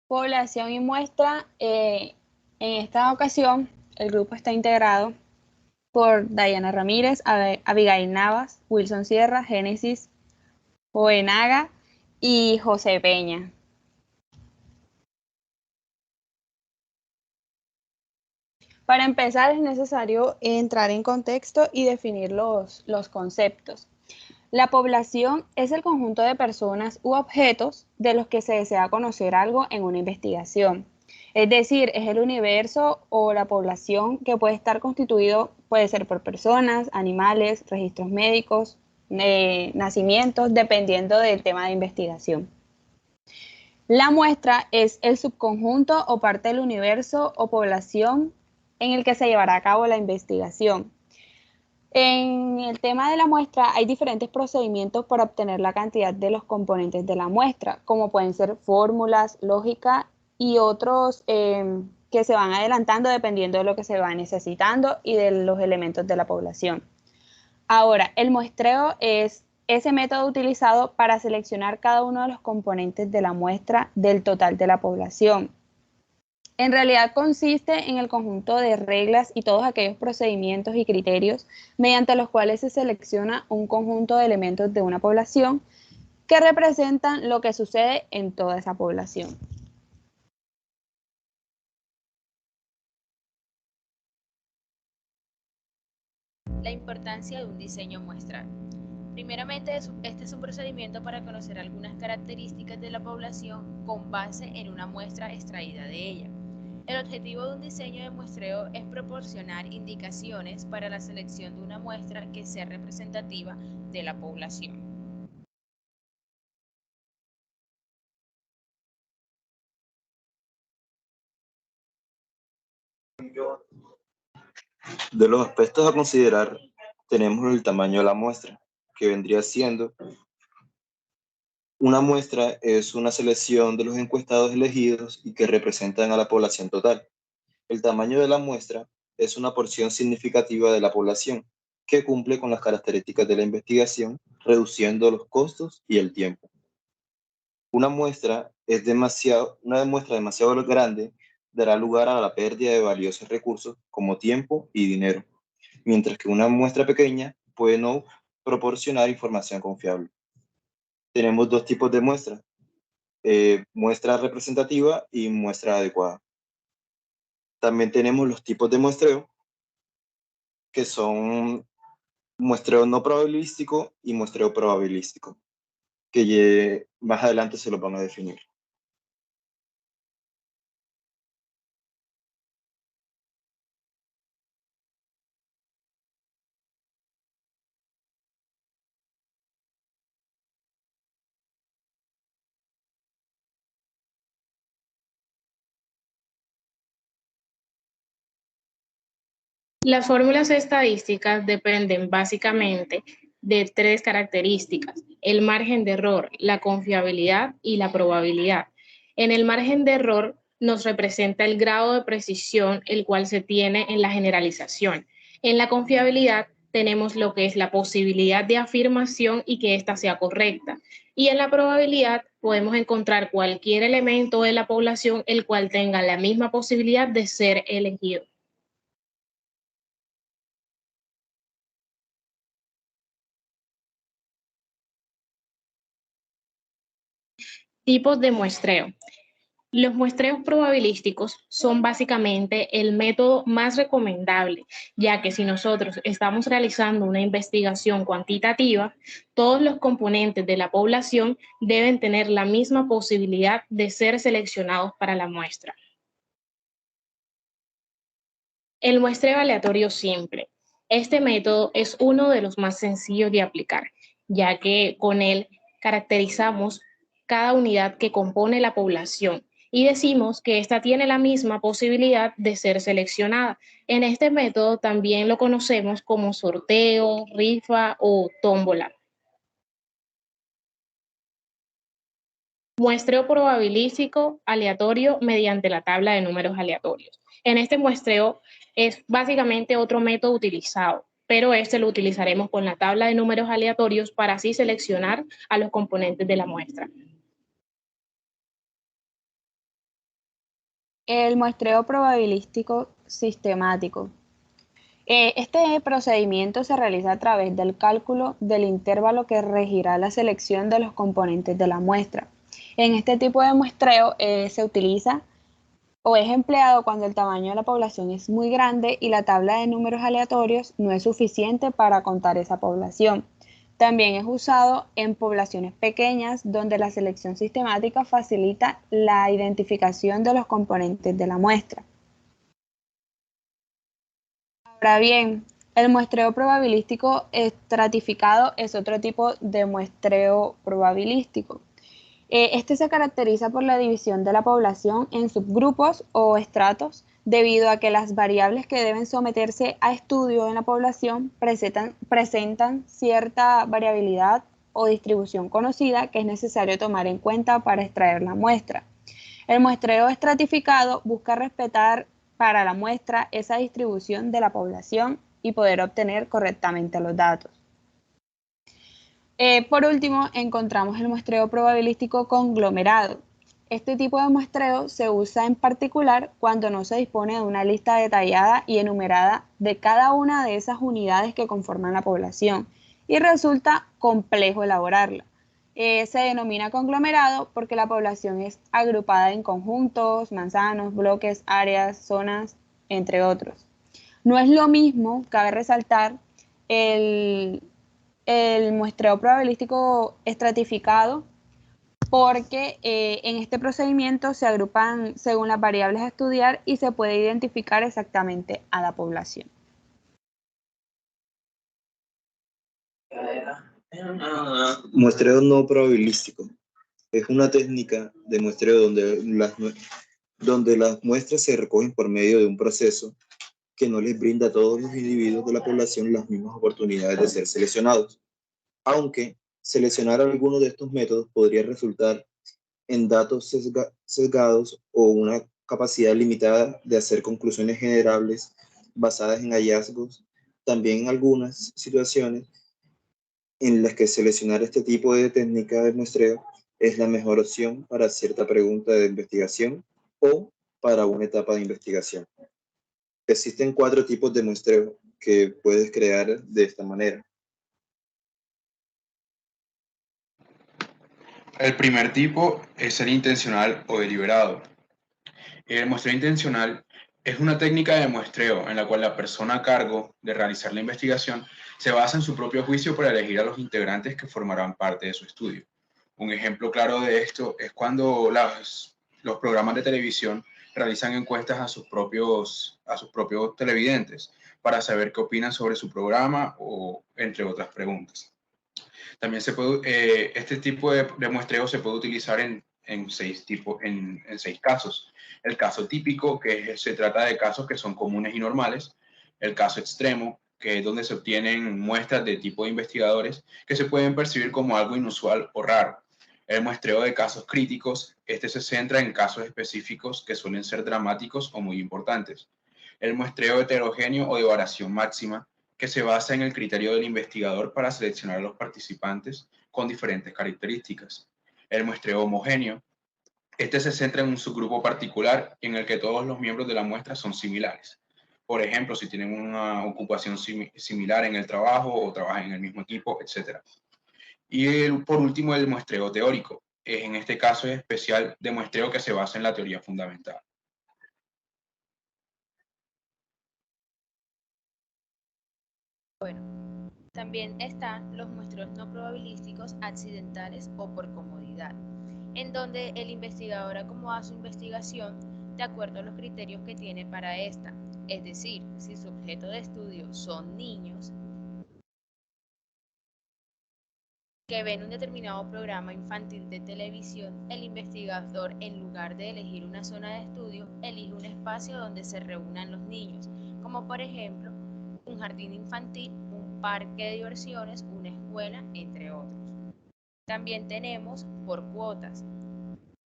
Población y muestra. En esta ocasión, el grupo está integrado por Dayana Ramírez, Abigail Navas, Wilson Sierra, Génesis Jovenaga y José Peña. Para empezar, es necesario entrar en contexto y definir los conceptos. La población es el conjunto de personas u objetos de los que se desea conocer algo en una investigación. Es decir, es el universo o la población que puede estar constituido, puede ser por personas, animales, registros médicos, nacimientos, dependiendo del tema de investigación. La muestra es el subconjunto o parte del universo o población en el que se llevará a cabo la investigación. En el tema de la muestra hay diferentes procedimientos para obtener la cantidad de los componentes de la muestra, como pueden ser fórmulas, lógica y otros que se van adelantando dependiendo de lo que se va necesitando y de los elementos de la población. Ahora, el muestreo es ese método utilizado para seleccionar cada uno de los componentes de la muestra del total de la población. En realidad consiste en el conjunto de reglas y todos aquellos procedimientos y criterios mediante los cuales se selecciona un conjunto de elementos de una población que representan lo que sucede en toda esa población. La importancia de un diseño muestral. Primeramente, este es un procedimiento para conocer algunas características de la población con base en una muestra extraída de ella. El objetivo de un diseño de muestreo es proporcionar indicaciones para la selección de una muestra que sea representativa de la población. De los aspectos a considerar, tenemos el tamaño de la muestra, que vendría siendo una muestra es una selección de los encuestados elegidos y que representan a la población total. El tamaño de la muestra es una porción significativa de la población que cumple con las características de la investigación, reduciendo los costos y el tiempo. Una muestra demasiado grande dará lugar a la pérdida de valiosos recursos como tiempo y dinero, mientras que una muestra pequeña puede no proporcionar información confiable. Tenemos dos tipos de muestras, muestra representativa y muestra adecuada. También tenemos los tipos de muestreo, que son muestreo no probabilístico y muestreo probabilístico, que más adelante se los van a definir. Las fórmulas estadísticas dependen básicamente de tres características: el margen de error, la confiabilidad y la probabilidad. En el margen de error nos representa el grado de precisión el cual se tiene en la generalización. En la confiabilidad tenemos lo que es la posibilidad de afirmación y que ésta sea correcta. Y en la probabilidad podemos encontrar cualquier elemento de la población el cual tenga la misma posibilidad de ser elegido. Tipos de muestreo. Los muestreos probabilísticos son básicamente el método más recomendable, ya que si nosotros estamos realizando una investigación cuantitativa, todos los componentes de la población deben tener la misma posibilidad de ser seleccionados para la muestra. El muestreo aleatorio simple. Este método es uno de los más sencillos de aplicar, ya que con él caracterizamos cada unidad que compone la población y decimos que ésta tiene la misma posibilidad de ser seleccionada. En este método también lo conocemos como sorteo, rifa o tómbola. Muestreo probabilístico aleatorio mediante la tabla de números aleatorios. En este muestreo es básicamente otro método utilizado, pero este lo utilizaremos con la tabla de números aleatorios para así seleccionar a los componentes de la muestra. El muestreo probabilístico sistemático. Este procedimiento se realiza a través del cálculo del intervalo que regirá la selección de los componentes de la muestra. En este tipo de muestreo se utiliza o es empleado cuando el tamaño de la población es muy grande y la tabla de números aleatorios no es suficiente para contar esa población. También es usado en poblaciones pequeñas donde la selección sistemática facilita la identificación de los componentes de la muestra. Ahora bien, el muestreo probabilístico estratificado es otro tipo de muestreo probabilístico. Este se caracteriza por la división de la población en subgrupos o estratos, debido a que las variables que deben someterse a estudio en la población presentan cierta variabilidad o distribución conocida que es necesario tomar en cuenta para extraer la muestra. El muestreo estratificado busca respetar para la muestra esa distribución de la población y poder obtener correctamente los datos. Por último, encontramos el muestreo probabilístico conglomerado. Este tipo de muestreo se usa en particular cuando no se dispone de una lista detallada y enumerada de cada una de esas unidades que conforman la población y resulta complejo elaborarla. Se denomina conglomerado porque la población es agrupada en conjuntos, manzanos, bloques, áreas, zonas, entre otros. No es lo mismo, cabe resaltar, el muestreo probabilístico estratificado porque en este procedimiento se agrupan según las variables a estudiar y se puede identificar exactamente a la población. Muestreo no probabilístico. Es una técnica de muestreo donde las muestras se recogen por medio de un proceso que no les brinda a todos los individuos de la población las mismas oportunidades de ser seleccionados. Aunque seleccionar alguno de estos métodos podría resultar en datos sesgados o una capacidad limitada de hacer conclusiones generables basadas en hallazgos, también en algunas situaciones en las que seleccionar este tipo de técnica de muestreo es la mejor opción para cierta pregunta de investigación o para una etapa de investigación. Existen 4 tipos de muestreo que puedes crear de esta manera. El primer tipo es el intencional o deliberado. El muestreo intencional es una técnica de muestreo en la cual la persona a cargo de realizar la investigación se basa en su propio juicio para elegir a los integrantes que formarán parte de su estudio. Un ejemplo claro de esto es cuando los programas de televisión realizan encuestas a sus propios televidentes para saber qué opinan sobre su programa o entre otras preguntas. También este tipo de muestreo se puede utilizar en 6 casos. El caso típico, se trata de casos que son comunes y normales. El caso extremo, que es donde se obtienen muestras de tipo de investigadores que se pueden percibir como algo inusual o raro. El muestreo de casos críticos, este se centra en casos específicos que suelen ser dramáticos o muy importantes. El muestreo heterogéneo o de variación máxima, que se basa en el criterio del investigador para seleccionar a los participantes con diferentes características. El muestreo homogéneo, este se centra en un subgrupo particular en el que todos los miembros de la muestra son similares. Por ejemplo, si tienen una ocupación similar en el trabajo o trabajan en el mismo equipo, etc. Y por último, el muestreo teórico. En este caso es especial de muestreo que se basa en la teoría fundamental. Bueno, también están los muestreos no probabilísticos accidentales o por comodidad, en donde el investigador acomoda su investigación de acuerdo a los criterios que tiene para esta. Es decir, si su objeto de estudio son niños que ven un determinado programa infantil de televisión, el investigador, en lugar de elegir una zona de estudio, elige un espacio donde se reúnan los niños, como por ejemplo un jardín infantil, un parque de diversiones, una escuela, entre otros. También tenemos por cuotas,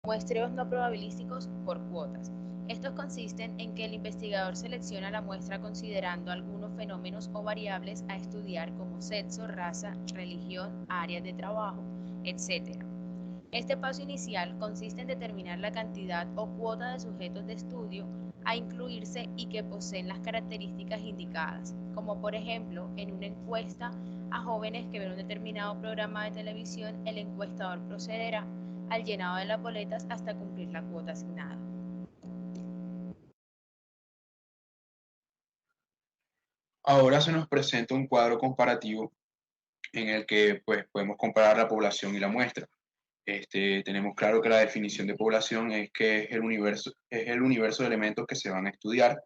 muestreos no probabilísticos por cuotas. Estos consisten en que el investigador selecciona la muestra considerando algunos fenómenos o variables a estudiar como sexo, raza, religión, áreas de trabajo, etc. Este paso inicial consiste en determinar la cantidad o cuota de sujetos de estudio a incluirse y que poseen las características indicadas, como por ejemplo en una encuesta a jóvenes que ven un determinado programa de televisión, el encuestador procederá al llenado de las boletas hasta cumplir la cuota asignada. Ahora se nos presenta un cuadro comparativo en el que pues, podemos comparar la población y la muestra. Tenemos claro que la definición de población es que es el universo de elementos que se van a estudiar,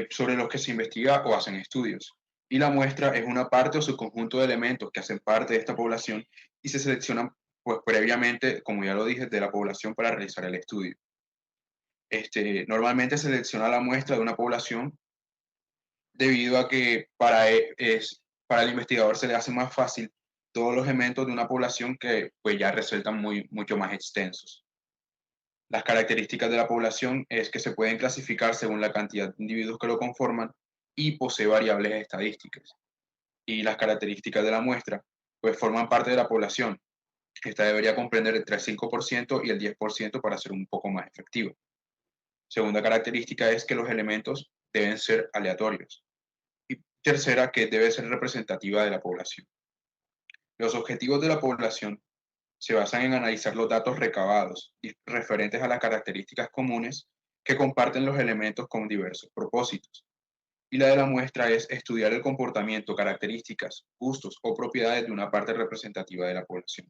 sobre los que se investiga o hacen estudios. Y la muestra es una parte o subconjunto de elementos que hacen parte de esta población y se seleccionan pues, previamente, como ya lo dije, de la población para realizar el estudio. Normalmente se selecciona la muestra de una población debido a que para el investigador se le hace más fácil todos los elementos de una población que pues ya resultan mucho más extensos. Las características de la población es que se pueden clasificar según la cantidad de individuos que lo conforman y posee variables estadísticas. Y las características de la muestra pues forman parte de la población. Esta debería comprender entre el 5% y el 10% para ser un poco más efectiva. Segunda característica es que los elementos deben ser aleatorios. Y tercera, que debe ser representativa de la población. Los objetivos de la población se basan en analizar los datos recabados y referentes a las características comunes que comparten los elementos con diversos propósitos. Y la de la muestra es estudiar el comportamiento, características, gustos o propiedades de una parte representativa de la población.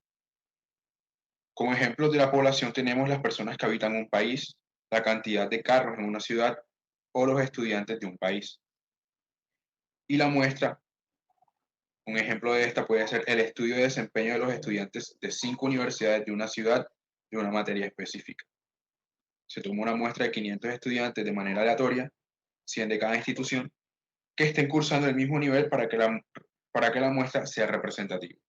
Como ejemplos de la población tenemos las personas que habitan un país, la cantidad de carros en una ciudad o los estudiantes de un país. Y la muestra, un ejemplo de esta puede ser el estudio de desempeño de los estudiantes de 5 universidades de una ciudad de una materia específica. Se toma una muestra de 500 estudiantes de manera aleatoria, 100 de cada institución, que estén cursando el mismo nivel para que la muestra sea representativa.